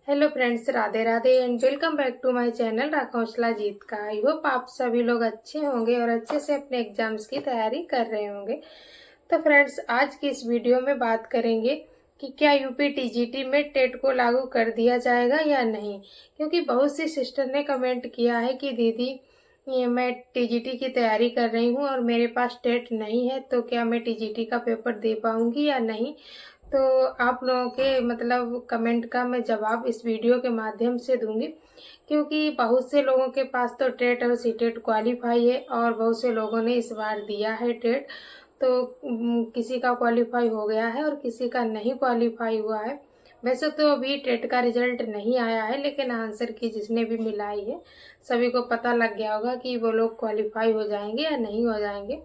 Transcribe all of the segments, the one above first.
Hello friends, Radhe Radhe and welcome back to my channel राघवंशला जीत का। आई होप आप सभी लोग अच्छे होंगे और अच्छे से अपने एग्जाम्स की तैयारी कर रहे होंगे। तो फ्रेंड्स, आज की इस वीडियो में बात करेंगे कि क्या यूपी टीजीटी में टेट को लागू कर दिया जाएगा या नहीं। क्योंकि बहुत सी सिस्टर ने कमेंट किया है कि दीदी ये मैं टीजीटी की तैयारी कर रही हूँ और मेरे पास टेट नहीं है, तो क्या मैं टीजीटी का पेपर दे पाऊंगी या नहीं। तो आप लोगों के कमेंट का मैं जवाब इस वीडियो के माध्यम से दूंगी। क्योंकि बहुत से लोगों के पास तो टेट और सीटेट क्वालिफाई है और बहुत से लोगों ने इस बार दिया है टेट। तो किसी का क्वालिफाई हो गया है और किसी का नहीं क्वालिफाई हुआ है। वैसे तो अभी टेट का रिजल्ट नहीं आया है, लेकिन आंसर की जिसने भी मिलाई है सभी को पता लग गया होगा कि वो लोग क्वालिफाई हो जाएंगे या नहीं हो जाएंगे।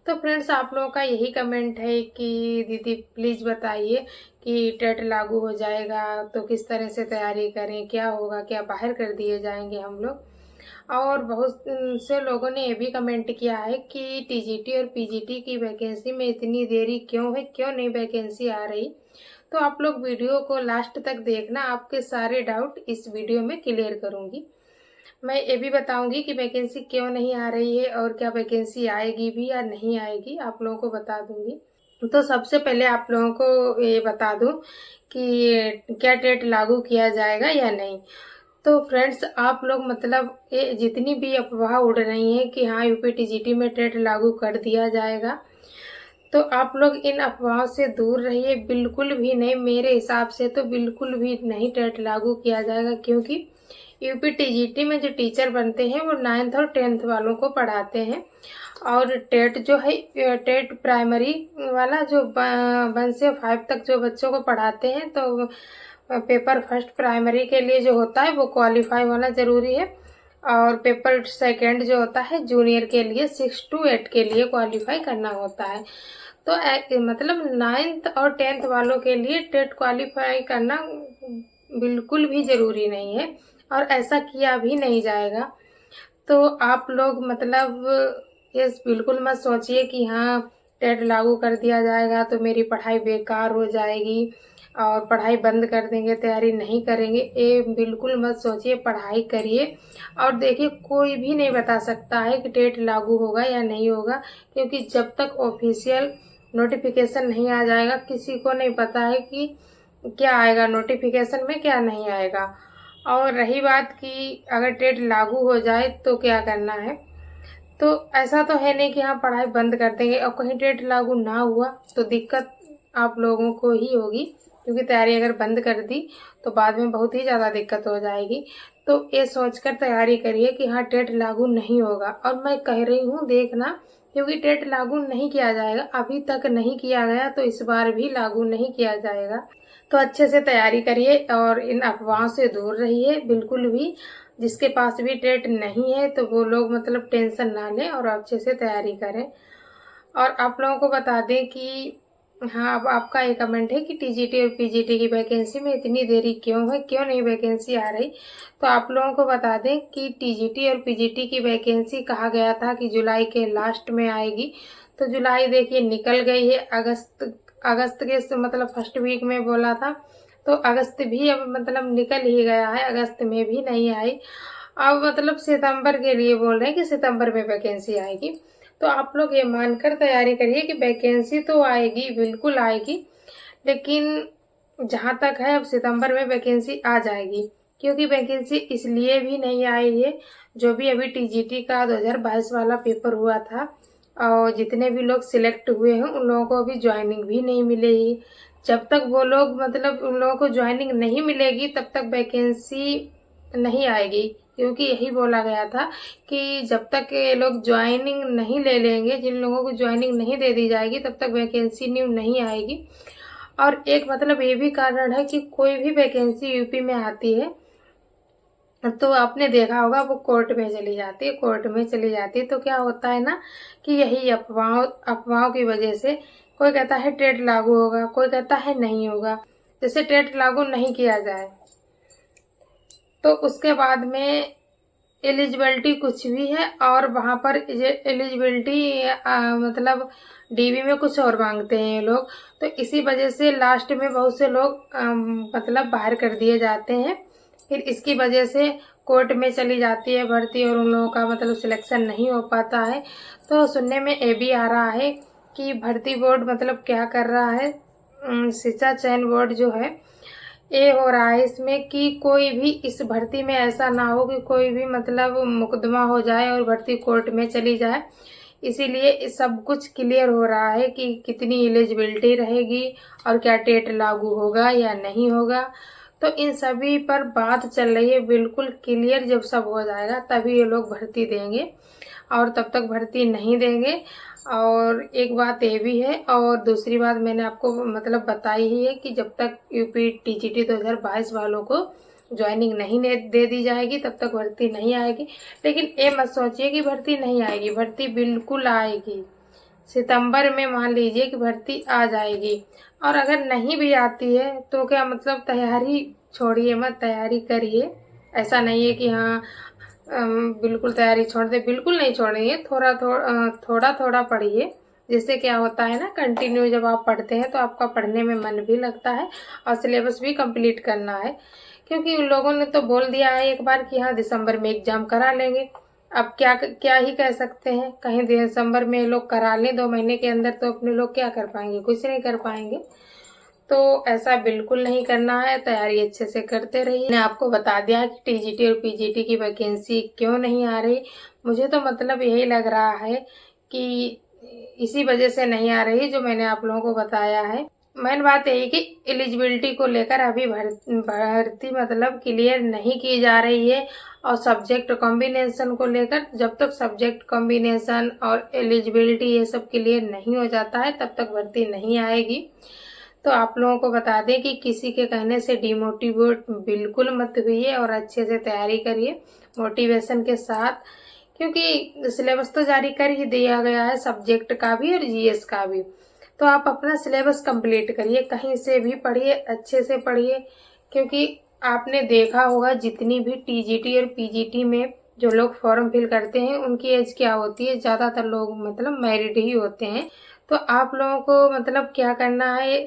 तो फ्रेंड्स, आप लोगों का यही कमेंट है कि दीदी प्लीज़ बताइए कि टेट लागू हो जाएगा तो किस तरह से तैयारी करें, क्या होगा, क्या बाहर कर दिए जाएंगे हम लोग। और बहुत से लोगों ने ये भी कमेंट किया है कि टीजीटी और पीजीटी की वैकेंसी में इतनी देरी क्यों है, क्यों नहीं वैकेंसी आ रही। तो आप लोग वीडियो को लास्ट तक देखना, आपके सारे डाउट इस वीडियो में क्लियर करूंगी। मैं ये भी बताऊंगी कि वैकेंसी क्यों नहीं आ रही है और क्या वैकेंसी आएगी भी या नहीं आएगी, आप लोगों को बता दूंगी। तो सबसे पहले आप लोगों को ये बता दूं कि क्या टेट लागू किया जाएगा या नहीं। तो फ्रेंड्स, आप लोग ये जितनी भी अफवाह उड़ रही हैं कि हाँ यूपी टीजीटी में टेट लागू कर दिया जाएगा, तो आप लोग इन अफवाहों से दूर रहिए। बिल्कुल भी नहीं, मेरे हिसाब से तो बिल्कुल भी नहीं टेट लागू किया जाएगा। क्योंकि यूपी टीजीटी में जो टीचर बनते हैं वो 9th और 10th वालों को पढ़ाते हैं। और टेट जो है, टेट प्राइमरी वाला जो 1 से 5 तक जो बच्चों को पढ़ाते हैं, तो पेपर फर्स्ट प्राइमरी के लिए जो होता है वो क्वालिफाई होना जरूरी है। और पेपर सेकंड जो होता है जूनियर के लिए 6 to 8 के लिए क्वालिफाई करना होता है। तो 9th और 10th वालों के लिए टेट क्वालिफाई करना बिल्कुल भी जरूरी नहीं है और ऐसा किया भी नहीं जाएगा। तो आप लोग ये बिल्कुल मत सोचिए कि हाँ टेट लागू कर दिया जाएगा तो मेरी पढ़ाई बेकार हो जाएगी और पढ़ाई बंद कर देंगे, तैयारी नहीं करेंगे। ये बिल्कुल मत सोचिए, पढ़ाई करिए। और देखिए, कोई भी नहीं बता सकता है कि टेट लागू होगा या नहीं होगा, क्योंकि जब तक ऑफिशियल नोटिफिकेशन नहीं आ जाएगा किसी को नहीं पता है कि क्या आएगा नोटिफिकेशन में, क्या नहीं आएगा। और रही बात कि अगर टेट लागू हो जाए तो क्या करना है, तो ऐसा तो है नहीं कि हाँ पढ़ाई बंद कर देंगे। और कहीं टेट लागू ना हुआ तो दिक्कत आप लोगों को ही होगी, क्योंकि तैयारी अगर बंद कर दी तो बाद में बहुत ही ज़्यादा दिक्कत हो जाएगी। तो ये सोचकर तैयारी करिए कि हाँ टेट लागू नहीं होगा। और मैं कह रही हूँ देखना, क्योंकि टेट लागू नहीं किया जाएगा, अभी तक नहीं किया गया तो इस बार भी लागू नहीं किया जाएगा। तो अच्छे से तैयारी करिए और इन अफवाहों से दूर रहिए बिल्कुल भी। जिसके पास भी टेट नहीं है तो वो लोग टेंशन ना लें और अच्छे से तैयारी करें। और आप लोगों को बता दें कि हाँ, अब आपका ये कमेंट है कि टीजीटी और पीजीटी की वैकेंसी में इतनी देरी क्यों है, क्यों नहीं वैकेंसी आ रही। तो आप लोगों को बता दें कि टीजीटी और पीजीटी की वैकेंसी कहा गया था कि जुलाई के लास्ट में आएगी। तो जुलाई देखिए निकल गई है, अगस्त के फर्स्ट वीक में बोला था, तो अगस्त भी अब निकल ही गया है, अगस्त में भी नहीं आई। अब सितंबर के लिए बोल रहे हैं कि सितंबर में वैकेंसी आएगी। तो आप लोग ये मानकर तैयारी करिए कि वैकेंसी तो आएगी, बिल्कुल आएगी। लेकिन जहाँ तक है अब सितंबर में वैकेंसी आ जाएगी। क्योंकि वैकेंसी इसलिए भी नहीं आई है, जो भी अभी टीजीटी का 2022 वाला पेपर हुआ था और जितने भी लोग सिलेक्ट हुए हैं उन लोगों को अभी ज्वाइनिंग भी नहीं मिलेगी। जब तक वो लोग उन लोगों को ज्वाइनिंग नहीं मिलेगी तब तक वैकेंसी नहीं आएगी। क्योंकि यही बोला गया था कि जब तक ये लोग ज्वाइनिंग नहीं ले लेंगे, जिन लोगों को ज्वाइनिंग नहीं दे दी जाएगी तब तक वैकेंसी न्यू नहीं आएगी। और एक ये भी कारण है कि कोई भी वैकेंसी यूपी में आती है तो आपने देखा होगा वो कोर्ट में चली जाती है, कोर्ट में चली जाती है। तो क्या होता है ना कि यही अफवाहों की वजह से कोई कहता है टेट लागू होगा, कोई कहता है नहीं होगा। जैसे टेट लागू नहीं किया जाए तो उसके बाद में एलिजिबिलिटी कुछ भी है और वहाँ पर एलिजिबिलिटी मतलब डीबी में कुछ और मांगते हैं ये लोग। तो इसी वजह से लास्ट में बहुत से लोग मतलब बाहर कर दिए जाते हैं। फिर इसकी वजह से कोर्ट में चली जाती है भर्ती और उन लोगों का मतलब सिलेक्शन नहीं हो पाता है। तो सुनने में ये भी आ रहा है कि भर्ती बोर्ड मतलब क्या कर रहा है, शिक्षा चयन बोर्ड जो है ये हो रहा है इसमें कि कोई भी इस भर्ती में ऐसा ना हो कि कोई भी मतलब मुकदमा हो जाए और भर्ती कोर्ट में चली जाए। इसीलिए सब कुछ क्लियर हो रहा है कि कितनी एलिजिबिलिटी रहेगी और क्या टेट लागू होगा या नहीं होगा। तो इन सभी पर बात चल रही है। बिल्कुल क्लियर जब सब हो जाएगा तभी ये लोग भर्ती देंगे और तब तक भर्ती नहीं देंगे। और एक बात ये भी है और दूसरी बात मैंने आपको मतलब बताई ही है कि जब तक यूपी टीजीटी 2022 वालों को ज्वाइनिंग नहीं दे दी जाएगी तब तक भर्ती नहीं आएगी। लेकिन ये मत सोचिए कि भर्ती नहीं आएगी, भर्ती बिल्कुल आएगी। सितंबर में मान लीजिए कि भर्ती आ जाएगी। और अगर नहीं भी आती है तो क्या मतलब तैयारी छोड़िए मत, तैयारी करिए। ऐसा नहीं है कि हाँ बिल्कुल तैयारी छोड़ दे, बिल्कुल नहीं छोड़ेंगे। थोड़ा थोड़ा पढ़िए। जिससे क्या होता है ना, कंटिन्यू जब आप पढ़ते हैं तो आपका पढ़ने में मन भी लगता है और सिलेबस भी कंप्लीट करना है। क्योंकि उन लोगों ने तो बोल दिया है एक बार कि हाँ दिसंबर में एग्जाम करा लेंगे। अब क्या क्या ही कह सकते हैं, कहीं दिसंबर में लोग करा लें 2 महीने के अंदर तो अपने लोग क्या कर पाएंगे, कुछ नहीं कर पाएंगे। तो ऐसा बिल्कुल नहीं करना है, तैयारी अच्छे से करते रहिए। मैंने आपको बता दिया कि टीजीटी और पीजीटी की वैकेंसी क्यों नहीं आ रही। मुझे तो मतलब यही लग रहा है कि इसी वजह से नहीं आ रही जो मैंने आप लोगों को बताया है। मेन बात यही कि एलिजिबिलिटी को लेकर अभी भर्ती मतलब क्लियर नहीं की जा रही है। और सब्जेक्ट कॉम्बिनेशन को लेकर जब तक सब्जेक्ट कॉम्बिनेशन और एलिजिबिलिटी ये सब क्लियर नहीं हो जाता है तब तक भर्ती नहीं आएगी। तो आप लोगों को बता दें कि किसी के कहने से डिमोटिवेट बिल्कुल मत हुइए और अच्छे से तैयारी करिए मोटिवेशन के साथ। क्योंकि सिलेबस तो जारी कर ही दिया गया है सब्जेक्ट का भी और जीएस का भी। तो आप अपना सिलेबस कंप्लीट करिए, कहीं से भी पढ़िए, अच्छे से पढ़िए। क्योंकि आपने देखा होगा जितनी भी टीजीटी और पीजीटी में जो लोग फॉर्म फिल करते हैं उनकी एज क्या होती है, ज़्यादातर लोग मतलब मैरिड ही होते हैं। तो आप लोगों को मतलब क्या करना है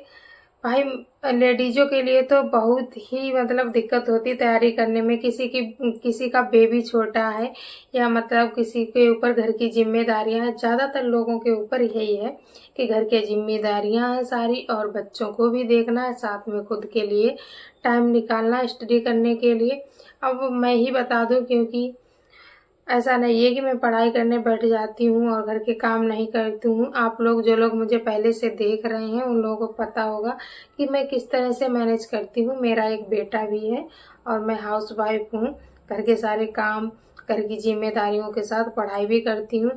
भाई, लेडीजों के लिए तो बहुत ही मतलब दिक्कत होती तैयारी करने में। किसी का बेबी छोटा है या मतलब किसी के ऊपर घर की जिम्मेदारियां हैं। ज़्यादातर लोगों के ऊपर यही है कि घर के जिम्मेदारियां हैं सारी और बच्चों को भी देखना है, साथ में खुद के लिए टाइम निकालना स्टडी करने के लिए। अब मैं ही बता दूं, क्योंकि ऐसा नहीं है कि मैं पढ़ाई करने बैठ जाती हूँ और घर के काम नहीं करती हूँ। आप लोग जो लोग मुझे पहले से देख रहे हैं उन लोगों को पता होगा कि मैं किस तरह से मैनेज करती हूँ। मेरा एक बेटा भी है और मैं हाउस वाइफ हूँ। घर के सारे काम, घर की जिम्मेदारियों के साथ पढ़ाई भी करती हूँ।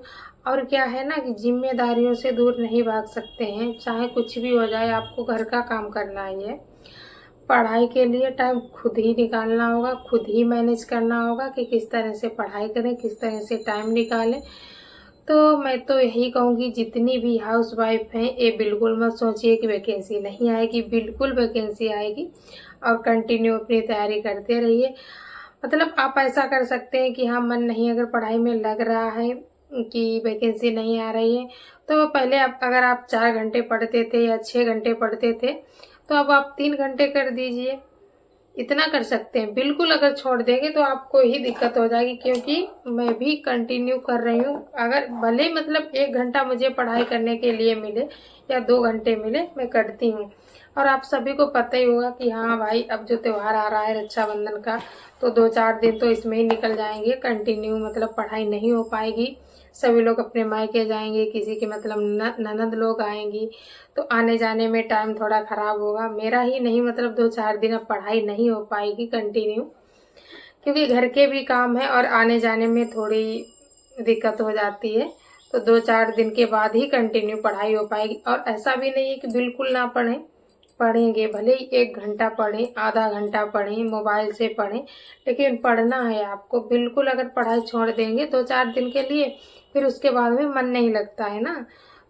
और क्या है ना कि जिम्मेदारियों से दूर नहीं भाग सकते हैं, चाहे कुछ भी हो जाए आपको घर का काम करना ही है। पढ़ाई के लिए टाइम खुद ही निकालना होगा, खुद ही मैनेज करना होगा कि किस तरह से पढ़ाई करें, किस तरह से टाइम निकालें। तो मैं तो यही कहूँगी जितनी भी हाउस वाइफ हैं ये बिल्कुल मत सोचिए कि वैकेंसी नहीं आएगी, बिल्कुल वैकेंसी आएगी। और कंटिन्यू अपनी तैयारी करते रहिए। मतलब आप ऐसा कर सकते हैं कि हाँ मन नहीं अगर पढ़ाई में लग रहा है कि वैकेंसी नहीं आ रही है तो पहले अगर आप 4 घंटे पढ़ते थे या 6 घंटे पढ़ते थे तो अब आप 3 घंटे कर दीजिए। इतना कर सकते हैं। बिल्कुल अगर छोड़ देंगे तो आपको ही दिक्कत हो जाएगी। क्योंकि मैं भी कंटिन्यू कर रही हूँ, अगर भले मतलब 1 घंटा मुझे पढ़ाई करने के लिए मिले या 2 घंटे मिले मैं करती हूँ। और आप सभी को पता ही होगा कि हाँ भाई अब जो त्योहार आ रहा है रक्षाबंधन का, तो 2-4 दिन तो इसमें ही निकल जाएंगे। कंटिन्यू मतलब पढ़ाई नहीं हो पाएगी। सभी लोग अपने मायके जाएंगे, किसी के मतलब ननद लोग आएंगी, तो आने जाने में टाइम थोड़ा खराब होगा। मेरा ही नहीं मतलब 2-4 दिन अब पढ़ाई नहीं हो पाएगी कंटिन्यू। क्योंकि घर के भी काम है और आने जाने में थोड़ी दिक्कत हो जाती है। तो 2-4 दिन के बाद ही कंटिन्यू पढ़ाई हो पाएगी। और ऐसा भी नहीं है कि बिल्कुल ना पढ़ें, पढ़ेंगे। भले ही 1 घंटा पढ़ें, आधा घंटा पढ़ें, मोबाइल से पढ़ें, लेकिन पढ़ना है आपको। बिल्कुल अगर पढ़ाई छोड़ देंगे 2-4 दिन के लिए फिर उसके बाद में मन नहीं लगता है ना।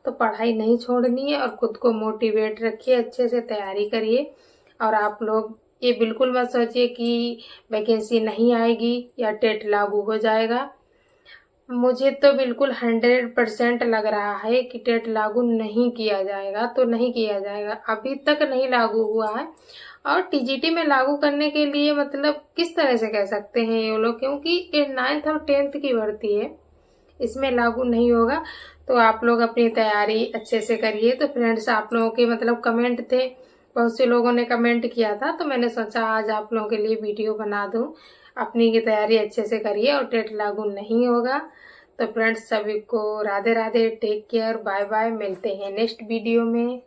तो पढ़ाई नहीं छोड़नी है और खुद को मोटिवेट रखिए, अच्छे से तैयारी करिए। और आप लोग ये बिल्कुल मत सोचिए कि वैकेंसी नहीं आएगी या टेट लागू हो जाएगा। मुझे तो बिल्कुल 100% लग रहा है कि टेट लागू नहीं किया जाएगा, तो नहीं किया जाएगा। अभी तक नहीं लागू हुआ है। और टीजीटी में लागू करने के लिए मतलब किस तरह से कह सकते हैं ये लोग, क्योंकि ये 9th और 10th की भर्ती है, इसमें लागू नहीं होगा। तो आप लोग अपनी तैयारी अच्छे से करिए। तो फ्रेंड्स, आप लोगों के मतलब कमेंट थे, बहुत से लोगों ने कमेंट किया था, तो मैंने सोचा आज आप लोगों के लिए वीडियो बना दूं। अपनी की तैयारी अच्छे से करिए और टेट लागू नहीं होगा। तो फ्रेंड्स, सभी को Radhe Radhe, take care, bye bye, मिलते हैं नेक्स्ट वीडियो में।